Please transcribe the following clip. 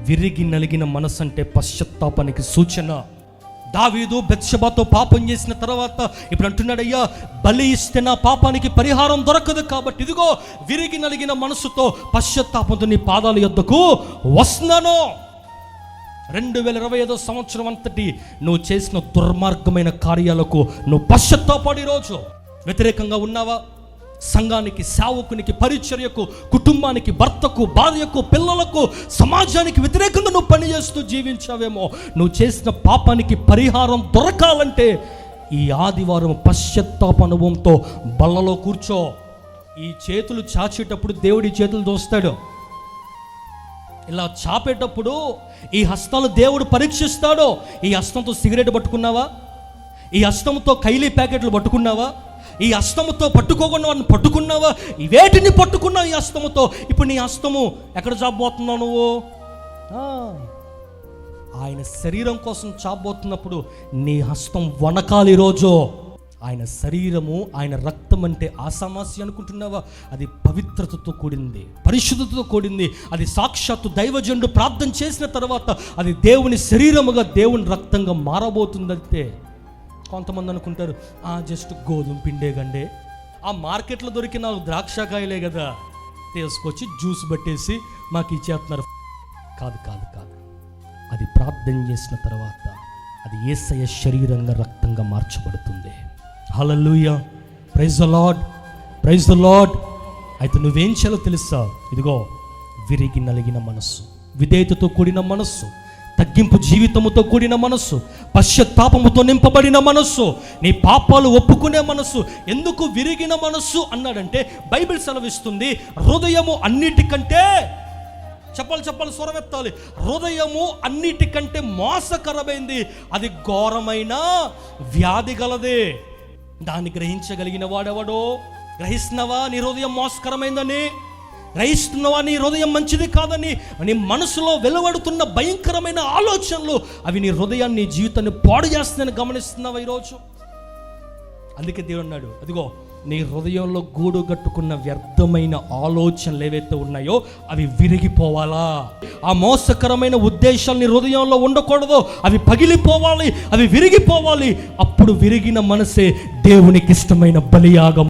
విరిగి నలిగిన మనసు అంటే పశ్చాత్తాపానికి సూచన. దావీదు బెత్షెబాతో పాపం చేసిన తర్వాత ఇప్పుడు అంటున్నాడు, అయ్యా బలి ఇస్తే నా పాపానికి పరిహారం దొరకదు, కాబట్టి ఇదిగో విరిగి నలిగిన మనసుతో పశ్చాత్తాపంతో నీ పాదాల యొద్దకు వస్తున్నాను. 2025 సంవత్సరం అంతటి నువ్వు చేసిన దుర్మార్గమైన కార్యాలకు నువ్వు పశ్చాత్తాపడి రోజు వ్యతిరేకంగా ఉన్నావా? సంఘానికి, సేవకునికి, పరిచర్యకు, కుటుంబానికి, భర్తకు, భార్యకు, పిల్లలకు, సమాజానికి వ్యతిరేకంగా నువ్వు పనిచేస్తూ జీవించావేమో. నువ్వు చేసిన పాపానికి పరిహారం దొరకాలంటే ఈ ఆదివారం పశ్చాత్తాప అనుభవంతో బల్లలో కూర్చో. ఈ చేతులు చాచేటప్పుడు దేవుడి చేతులు దోస్తాడు. ఇలా చాపేటప్పుడు ఈ హస్తాలు దేవుడు పరీక్షిస్తాడు. ఈ హస్తంతో సిగరెట్ పట్టుకున్నావా? ఈ హస్తంతో కైలీ ప్యాకెట్లు పట్టుకున్నావా? ఈ హస్తముతో పట్టుకోకుండా వాడిని పట్టుకున్నావా? వేటిని పట్టుకున్నావు ఈ హస్తముతో? ఇప్పుడు నీ హస్తము ఎక్కడ చాపబోతున్నావు నువ్వు? ఆయన శరీరం కోసం చాపబోతున్నప్పుడు నీ హస్తం వనకాలి రోజు. ఆయన శరీరము, ఆయన రక్తం అంటే ఆసామాసి అనుకుంటున్నావా? అది పవిత్రతతో కూడింది, పరిశుద్ధతతో కూడింది. అది సాక్షాత్తు దైవజనుడు ప్రార్థన చేసిన తర్వాత అది దేవుని శరీరముగా, దేవుని రక్తంగా మారబోతుందంటే. కొంతమంది అనుకుంటారు, జస్ట్ గోధుమ పిండే గండే, ఆ మార్కెట్లో దొరికిన ద్రాక్షకాయలే కదా, తీసుకొచ్చి జ్యూస్ పట్టేసి మాకు ఇచ్చేస్తున్నారు. కాదు కాదు కాదు, అది ప్రార్థన చేసిన తర్వాత అది యేసయ్య శరీరంగా, రక్తంగా మార్చబడుతుంది. Hallelujah, praise the Lord, praise the Lord. అయితే నువ్వేం చేయాలో తెలుసా? ఇదిగో విరిగి నలిగిన మనస్సు, విధేయతతో కూడిన మనస్సు, తగ్గింపు జీవితముతో కూడిన మనస్సు, పశ్చాత్తాపముతో నింపబడిన మనస్సు, నీ పాపాలు ఒప్పుకునే మనస్సు. ఎందుకు విరిగిన మనస్సు అన్నాడంటే బైబిల్ సెలవిస్తుంది, హృదయము అన్నిటికంటే, చెప్పాలి స్వరమెత్తాలి, హృదయము అన్నిటికంటే మోసకరమైంది, అది ఘోరమైన వ్యాధి గలదే. దాన్ని గ్రహించగలిగిన వాడెవడో? గ్రహిస్తున్నావా నీ హృదయం మోసకరమైందని? గ్రహిస్తున్నావా నీ హృదయం మంచిది కాదని? నీ మనసులో వెలువడుతున్న భయంకరమైన ఆలోచనలు అవి నీ హృదయాన్ని, నీ జీవితాన్ని పాడు చేస్తుందని గమనిస్తున్నావా ఈరోజు? అందుకే దేవుడు అన్నాడు, అదిగో నీ హృదయంలో గూడు కట్టుకున్న వ్యర్థమైన ఆలోచనలు ఏవైతే ఉన్నాయో అవి విరిగిపోవాలా. ఆ మోసకరమైన ఉద్దేశాలు నీ హృదయంలో ఉండకూడదు, అవి పగిలిపోవాలి, అవి విరిగిపోవాలి. అప్పుడు విరిగిన మనసే దేవునికి ఇష్టమైన బలియాగం.